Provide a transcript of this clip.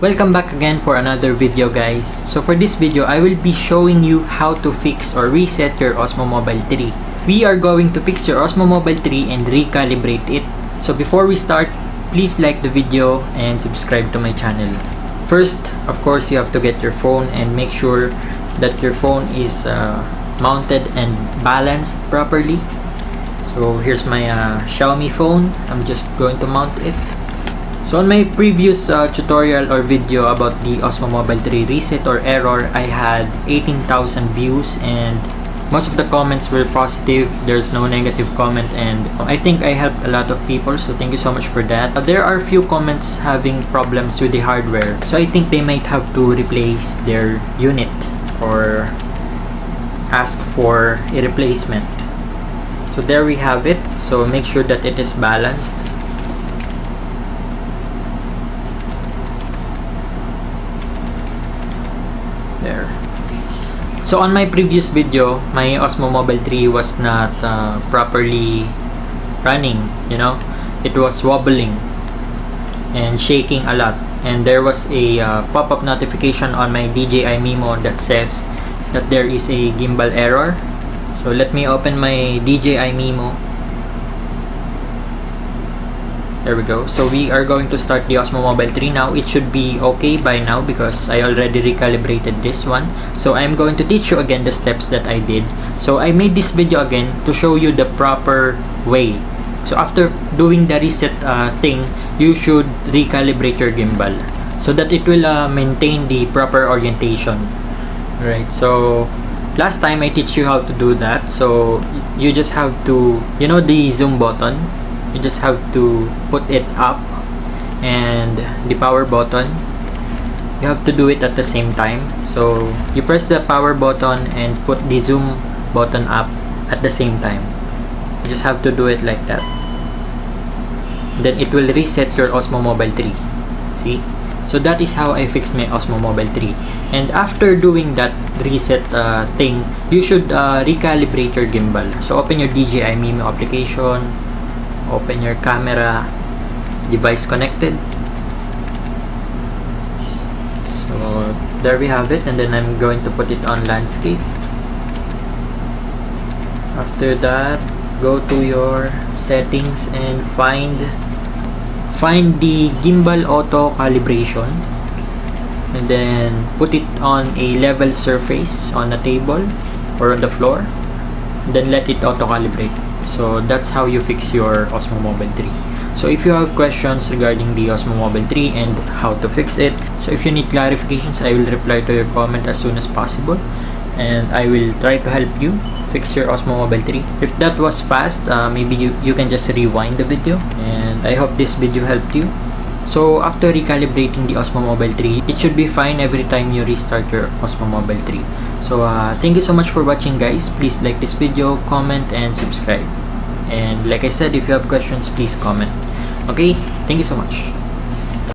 Welcome back again for another video, guys. So for this video, I will be showing you how to fix or reset your Osmo Mobile 3. We are going to fix your Osmo Mobile 3 and recalibrate it. So before we start, please like the video and subscribe to my channel. First, of course, you have to get your phone and make sure that your phone is mounted and balanced properly. So here's my Xiaomi phone. I'm just going to mount it. So on my previous tutorial or video about the Osmo Mobile 3 reset or error, I had 18,000 views and most of the comments were positive. There's no negative comment, and I think I helped a lot of people, so thank you so much for that. There are few comments having problems with the hardware, so I think they might have to replace their unit or ask for a replacement. So there we have it. So make sure that it is balanced. There. So on my previous video, my Osmo Mobile 3 was not properly running, you know. It was wobbling and shaking a lot, and there was a pop-up notification on my DJI Mimo that says that there is a gimbal error. So let me open my DJI Mimo. There we go. So we are going to start the Osmo Mobile 3 now. It should be okay by now because I already recalibrated this one. So I'm going to teach you again the steps that I did. So I made this video again to show you the proper way. So after doing the reset thing, you should recalibrate your gimbal so that it will maintain the proper orientation. Right, so last time I teach you how to do that. So you just have to, you know, the zoom button, you just have to put it up, and the power button, you have to do it at the same time. So you press the power button and put the zoom button up at the same time. You just have to do it like that. Then it will reset your Osmo Mobile 3. See? So that is how I fixed my Osmo Mobile 3. And after doing that reset thing, you should recalibrate your gimbal. So open your DJI Mimo application, open your camera, device connected. So there we have it, and then I'm going to put it on landscape. After that, go to your settings and find the gimbal auto calibration, and then put it on a level surface on a table or on the floor, then let it auto calibrate. So that's how you fix your Osmo Mobile 3. So if you have questions regarding the Osmo Mobile 3 and how to fix it, so if you need clarifications, I will reply to your comment as soon as possible, and I will try to help you fix your Osmo Mobile 3. If that was fast, maybe you can just rewind the video, and I hope this video helped you. So after recalibrating the Osmo Mobile 3, it should be fine every time you restart your Osmo Mobile 3. So thank you so much for watching, guys. Please like this video, comment, and subscribe. And like I said, if you have questions, please comment. Okay, thank you so much.